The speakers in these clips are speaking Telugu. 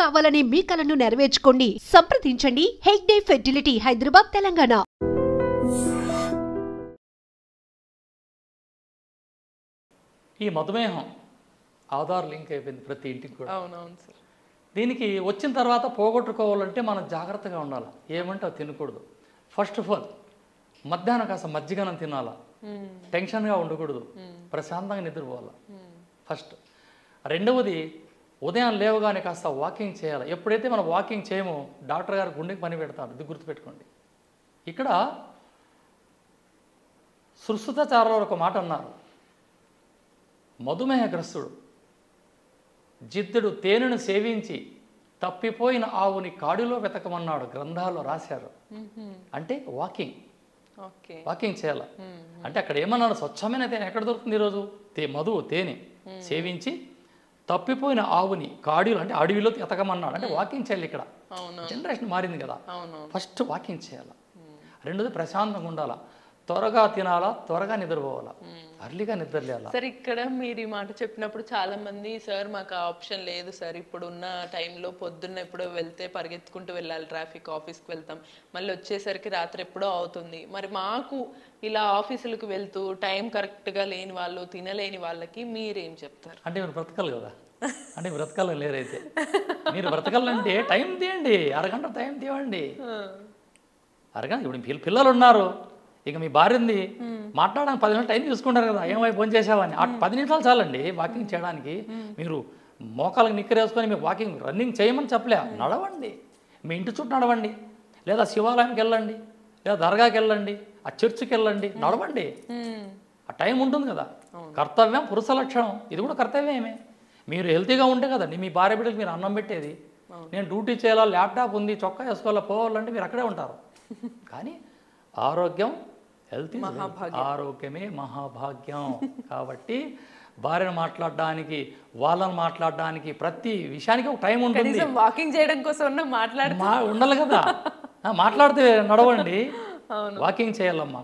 కావాలనే మీ కలను నెరవేర్చుకోండి. సంప్రదించండి హెగ్డే ఫెర్టిలిటీ, హైదరాబాద్, తెలంగాణ. ఈ మధుమేహం ఆధార్ లింక్ అయిపోయింది ప్రతి ఇంటికి కూడా. అవునవును సార్. దీనికి వచ్చిన తర్వాత పోగొట్టుకోవాలంటే మనం జాగ్రత్తగా ఉండాలి. ఏమంటే అది తినకూడదు. ఫస్ట్ ఆఫ్ ఆల్ మధ్యాహ్నం కాస్త మజ్జిగనం తినాలా, టెన్షన్గా ఉండకూడదు, ప్రశాంతంగా నిద్రపోవాలి ఫస్ట్. రెండవది ఉదయం లేవగానే కాస్త వాకింగ్ చేయాలి. ఎప్పుడైతే మనం వాకింగ్ చేయమో డాక్టర్ గారు గుండెకి పని పెడతారు. ఇది గుర్తుపెట్టుకోండి. ఇక్కడ సుశ్రుతాచార్యులు ఒక మాట అన్నారు, మధుమేహగ్రస్తుడు జిద్దుడు తేనెను సేవించి తప్పిపోయిన ఆవుని కాడిలో వెతకమన్నాడు, గ్రంథాల్లో రాశారు. అంటే వాకింగ్ చేయాలి. అంటే అక్కడ ఏమన్నాడు, స్వచ్ఛమైన తేనె ఎక్కడ దొరుకుతుంది ఈరోజు? తేనె సేవించి తప్పిపోయిన ఆవుని కాడిలో అంటే అడవిలో ఎతకమన్నాడు. అంటే వాకింగ్ చేయాలి. ఇక్కడ జనరేషన్ మారింది కదా, ఫస్ట్ వాకింగ్ చేయాలి. రెండోది ప్రశాంతంగా ఉండాలా, త్వరగా తినాలా, త్వరగా నిద్రపోవాలా, అర్లీగా నిద్రలేయాలా. సార్ ఇక్కడ మీరు ఈ మాట చెప్పినప్పుడు చాలా మంది, సార్ మాకు ఆ ఆప్షన్ లేదు సార్, ఇప్పుడున్న టైంలో పొద్దున్న ఎప్పుడో వెళ్తే పరిగెత్తుకుంటూ వెళ్ళాలి, ట్రాఫిక్, ఆఫీస్కి వెళ్తాం, మళ్ళీ వచ్చేసరికి రాత్రి ఎప్పుడో అవుతుంది, మరి మాకు ఇలా ఆఫీసులకు వెళ్తూ టైం కరెక్ట్గా లేని వాళ్ళు, తినలేని వాళ్ళకి మీరేం చెప్తారు? అంటే మీరు బ్రతకాలి కదా, అంటే బ్రతకాలని లేరైతే మీరు బ్రతకాలంటే టైం తీయండి, అరగంట టైం తీయండి. అరగంట. ఇప్పుడు పిల్లలు ఉన్నారు, ఇక మీ భార్య ఉంది, మాట్లాడడానికి 10 నిమిషాలు టైం తీసుకుంటారు కదా, ఏమై ఫోన్ చేసావని. 10 నిమిషాలు చాలండి వాకింగ్ చేయడానికి. మీరు మోకాలకు నిక్కరేసుకొని మీరు వాకింగ్ రన్నింగ్ చేయమని చెప్పలే, నడవండి. మీ ఇంటి చుట్టూ నడవండి, లేదా శివాలయంకి వెళ్ళండి, లేదా దర్గాకి వెళ్ళండి, ఆ చర్చికి వెళ్ళండి, నడవండి. ఆ టైం ఉంటుంది కదా. కర్తవ్యం పురుష లక్షణం, ఇది కూడా కర్తవ్యమే. మీరు హెల్తీగా ఉంటే కదండి మీ భార్య బిడ్డకి మీరు అన్నం పెట్టేది. నేను డ్యూటీ చేయాలా, ల్యాప్టాప్ ఉంది, చొక్కా వేసుకోవాలా, పోవాలంటే మీరు అక్కడే ఉంటారు. కానీ ఆరోగ్యం, హెల్త్ ఆరోగ్యమే మహాభాగ్యం. కాబట్టి భార్యను మాట్లాడడానికి, వాళ్ళని మాట్లాడడానికి, ప్రతి విషయానికి ఒక టైం ఉంటుంది. వాకింగ్ చేయడం కోసం ఉండాలి కదా. మాట్లాడితే నడవండి, వాకింగ్ చేయాలమ్మా.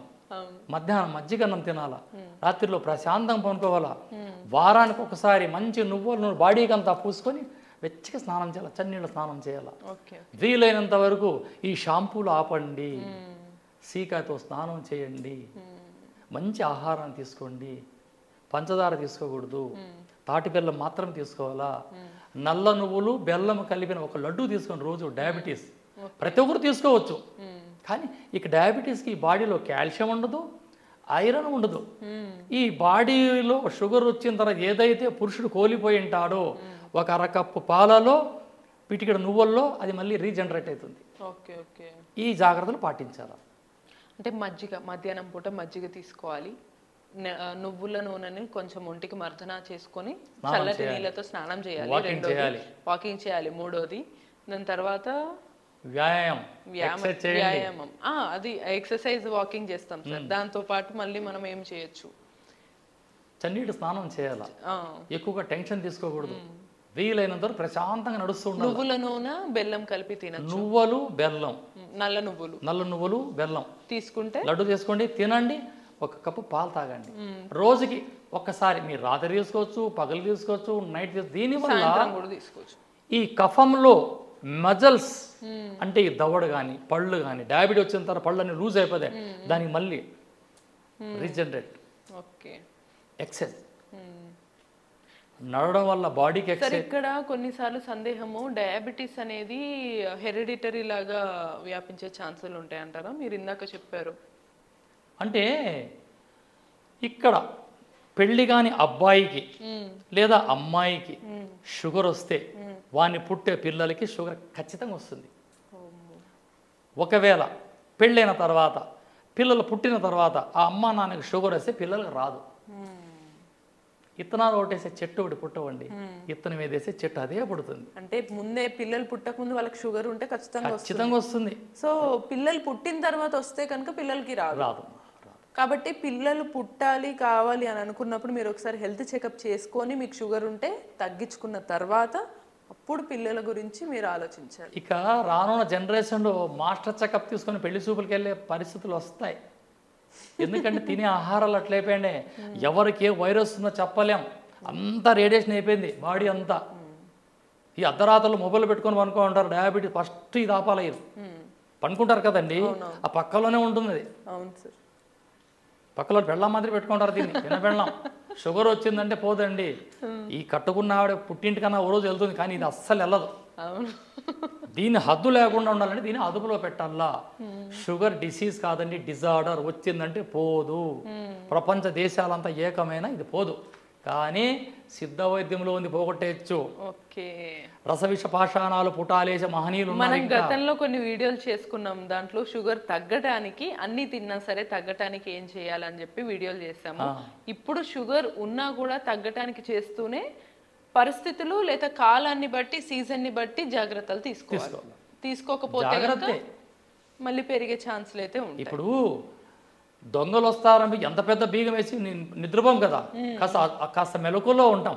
మధ్యాహ్నం మజ్జిగన్నం తినాలా, రాత్రిలో ప్రశాంతంగా పనుకోవాలా. వారానికి ఒకసారి మంచి నువ్వులు బాడీకి అంతా పూసుకొని వెచ్చగా స్నానం చేయాలి, చన్నీళ్ళ స్నానం చేయాలి. వీలైనంత వరకు ఈ షాంపూలు ఆపండి, సీకాయతో స్నానం చేయండి, మంచి ఆహారాన్ని తీసుకోండి, పంచదార తీసుకోకూడదు, తాటి బెల్లం మాత్రం తీసుకోవాలా. నల్ల నువ్వులు బెల్లం కలిపిన ఒక లడ్డు తీసుకోండి రోజు. డయాబెటీస్ ప్రతి ఒక్కరు తీసుకోవచ్చు, కానీ ఇక డయాబెటీస్కి ఈ బాడీలో కాల్షియం ఉండదు, ఐరన్ ఉండదు. ఈ బాడీలో షుగర్ వచ్చిన తర్వాత ఏదైతే పురుషుడు కోల్పోయి ఉంటాడో ఒక అరకప్పు పాలలో, పిటికెడు నువ్వుల్లో అది మళ్ళీ రీజనరేట్ అవుతుంది. ఈ జాగ్రత్తలు పాటించాలి. అంటే మధ్యాహ్నం పూట మజ్జిగ తీసుకోవాలి, నువ్వుల నూనెని కొంచెం ఒంటికి మర్దన చేసుకొని చల్లటి నీళ్ళతో స్నానం చేయాలి, వాకింగ్ చేయాలి, మూడోది. దాని తర్వాత వ్యాయామం, అది ఎక్సర్సైజ్, వాకింగ్ చేస్తాం సార్. దాంతో పాటు మళ్ళీ మనం ఏం చేయొచ్చు? చన్నీటి స్నానం చేయాలి, ఎక్కువగా టెన్షన్ తీసుకోకూడదు, వీలైనంత ప్రశాంతంగా నడుస్తూ ఉండాలి. నువ్వుల నూనె బెల్లం కలిపి తినచ్చు. నువ్వులు బెల్లం, నల్ల నువ్వులు బెల్లం తీసుకుంటే లడ్డు చేసుకోండి, తినండి. ఒక కప్పు పాలు తాగండి రోజుకి ఒక్కసారి. మీరు రాత్రి తీసుకోవచ్చు, పగలు తీసుకోవచ్చు, నైట్ తీసుకోవచ్చు. దీనివల్ల తీసుకోవచ్చు. ఈ కఫంలో మజల్స్ అంటే ఈ దవడ కానీ పళ్ళు కానీ, డయాబెటీస్ వచ్చిన తర్వాత పళ్ళు అన్ని లూజ్ అయిపోతాయి, దానికి మళ్ళీ రీజనరేట్. ఎక్సర్సైజ్ నడవడం వల్ల బాడీకి ఎక్సర్సైజ్. ఇక్కడ కొన్నిసార్లు సందేహము, డయాబెటీస్ అనేది హెరిడిటరీ లాగా వ్యాపించే ఛాన్సులు ఉంటాయి అంటారా? మీరు ఇందాక చెప్పారు. అంటే ఇక్కడ పెళ్లి కాని అబ్బాయికి లేదా అమ్మాయికి షుగర్ వస్తే వాడిని పుట్టే పిల్లలకి షుగర్ ఖచ్చితంగా వస్తుంది. ఒకవేళ పెళ్ళైన తర్వాత పిల్లలు పుట్టిన తర్వాత ఆ అమ్మా నాన్నకి షుగర్ వస్తే పిల్లలకు రాదు. ఇత్తనాలు ఒకటేసే చెట్టు ఒకటి పుట్టవండి, ఇత్తనం ఏదేసే చెట్టు అదే పుడుతుంది. అంటే ముందే పిల్లలు పుట్టక ముందు వాళ్ళకి షుగర్ ఉంటే ఖచ్చితంగా వస్తుంది. సో పిల్లలు పుట్టిన తర్వాత వస్తే కనుక పిల్లలకి రాదు. కాబట్టి పిల్లలు పుట్టాలి కావాలి అని అనుకున్నప్పుడు మీరు ఒకసారి హెల్త్ చెకప్ చేసుకొని మీకు షుగర్ ఉంటే తగ్గించుకున్న తర్వాత అప్పుడు పిల్లల గురించి మీరు ఆలోచించాలి. ఇక రానున్న జనరేషన్లో మాస్టర్ చెకప్ తీసుకొని పెళ్లి చూపులకి వెళ్ళే పరిస్థితులు వస్తాయి. ఎందుకంటే తినే ఆహారాలు అట్లయిపోయిండే, ఎవరికి ఏ వైరస్ ఉందో చెప్పలేం, అంతా రేడియేషన్ అయిపోయింది బాడీ అంతా. ఈ అర్ధరాత్రులు మొబైల్ పెట్టుకొని పనుకో ఉంటారు. డయాబెటీస్ ఫస్ట్ ఇది ఆపాలయ్యారు. పనుకుంటారు కదండి, ఆ పక్కలోనే ఉంటుంది అది. అవును సార్. పక్కలో బెల్లం మాదిరి పెట్టుకుంటారు దీన్ని, చిన్న బెల్లం. షుగర్ వచ్చిందంటే పోదండి. ఈ కట్టుకున్న ఆవిడ పుట్టింటికన్నా ఓ రోజు వెళ్తుంది, కానీ ఇది అస్సలు వెళ్ళదు. అవును. దీన్ని హద్దు లేకుండా ఉండాలంటే దీన్ని అదుపులో పెట్టాలా. షుగర్ డిసీజ్ కాదండి, డిజార్డర్. వచ్చిందంటే పోదు. ప్రపంచ దేశాలంతా ఏకమైన ఇది పోదు, కానీ సిద్ధ వైద్యంలో ఉంది, పోగొట్టేయచ్చు. ఓకే. రసవిష పాషాణాలు పుటాలేస మహనీయులు ఉన్నారు. మనం గతంలో కొన్ని వీడియోలు చేసుకున్నాం, దాంట్లో షుగర్ తగ్గటానికి అన్ని తిన్నా సరే తగ్గటానికి ఏం చేయాలని చెప్పి వీడియోలు చేసాము. ఇప్పుడు షుగర్ ఉన్నా కూడా తగ్గటానికి చేస్తూనే పరిస్థితులు లేదా కాలాన్ని బట్టి సీజన్ని బట్టి జాగ్రత్తలు తీసుకోవాలి. తీసుకోకపోతే మళ్ళీ పెరిగే ఛాన్సులు అయితే ఉంటాయి. ఇప్పుడు దొంగలు వస్తారని ఎంత పెద్ద బీగం వేసి నిద్రపోం కదా, కాస్త మెలకులో ఉంటాం.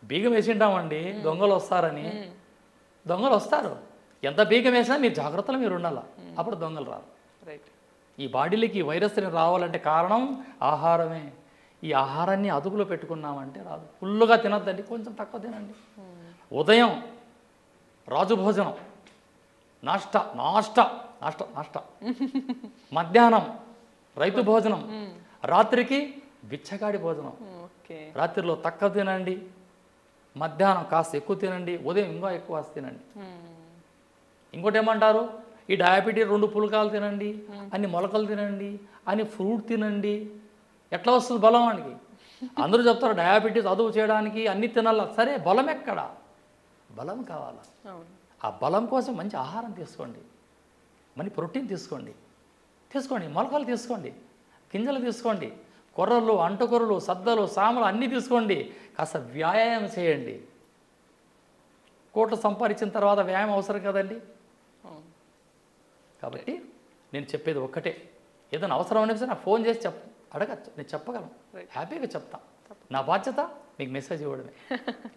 బీగం వేసి ఉంటామండి, దొంగలు వస్తారని. దొంగలు వస్తారు, ఎంత బీగం వేసినా మీరు జాగ్రత్తలు మీరు ఉండాలా, అప్పుడు దొంగలు రారు. రైట్. ఈ బాడీలకి ఈ వైరస్ని రావాలంటే కారణం ఆహారమే. ఈ ఆహారాన్ని అదుపులో పెట్టుకున్నామంటే రాదు. ఫుల్లుగా తినద్దండి, కొంచెం తక్కువ తినండి. ఉదయం రాజు భోజనం, నాష్ట నాష్ట నాష్ట నాష్ట, మధ్యాహ్నం రైతు భోజనం, రాత్రికి బిచ్చగాడి భోజనం. రాత్రిలో తక్కువ తినండి, మధ్యాహ్నం కాస్త ఎక్కువ తినండి, ఉదయం ఇంకా ఎక్కువ తినండి. ఇంకోటి ఏమంటారు, ఈ డయాబెటీస్ 2 పులకాలు తినండి, అన్ని మొలకలు తినండి, అని ఫ్రూట్ తినండి. ఎట్లా వస్తుంది బలం వానికి? అందరూ చెప్తారు డయాబెటీస్ అదుపు చేయడానికి అన్ని తినాలా. సరే, బలం ఎక్కడ? బలం కావాలా. ఆ బలం కోసం మంచి ఆహారం తీసుకోండి, మంచి ప్రోటీన్ తీసుకోండి, మొలకలు తీసుకోండి, గింజలు తీసుకోండి, కొర్రలు, అంటుకొర్రలు, సద్దలు, సామలు అన్నీ తీసుకోండి. కాస్త వ్యాయామం చేయండి. కోట్లు సంపాదించిన తర్వాత వ్యాయామం అవసరం కదండి. కాబట్టి నేను చెప్పేది ఒక్కటే, ఏదైనా అవసరం అనిపిస్తే నాకు ఫోన్ చేసి అడగచ్చు, నేను చెప్పగలను, హ్యాపీగా చెప్తా. నా బాధ్యత మీకు మెసేజ్ ఇవ్వడమే.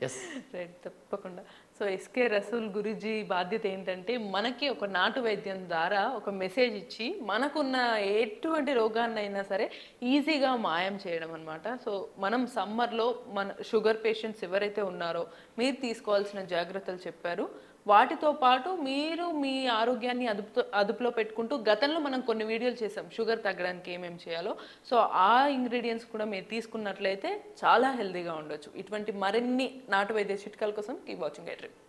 ఎస్, రైట్, తప్పకుండా. సో ఎస్కే రసూల్ గురూజీ బాధ్యత ఏంటంటే మనకి ఒక నాటు వైద్యం ద్వారా ఒక మెసేజ్ ఇచ్చి మనకున్న ఎటువంటి రోగాన్నైనా సరే ఈజీగా మాయం చేయడం అనమాట. సో మనం సమ్మర్లో మన షుగర్ పేషెంట్స్ ఎవరైతే ఉన్నారో మీరు తీసుకోవాల్సిన జాగ్రత్తలు చెప్పారు. వాటితో పాటు మీరు మీ ఆరోగ్యాన్ని అదుపులో పెట్టుకుంటూ గతంలో మనం కొన్ని వీడియోలు చేసాం షుగర్ తగ్గడానికి ఏమేమి చేయాలో. సో ఆ ఇంగ్రీడియంట్స్ కూడా మీరు తీసుకున్నట్లయితే చాలా హెల్తీగా ఉండొచ్చు. ఇటువంటి మరిన్ని నాటు వైద్య చిట్కాల కోసం కీప్ వాచింగ్ ఎ డ్రీమ్.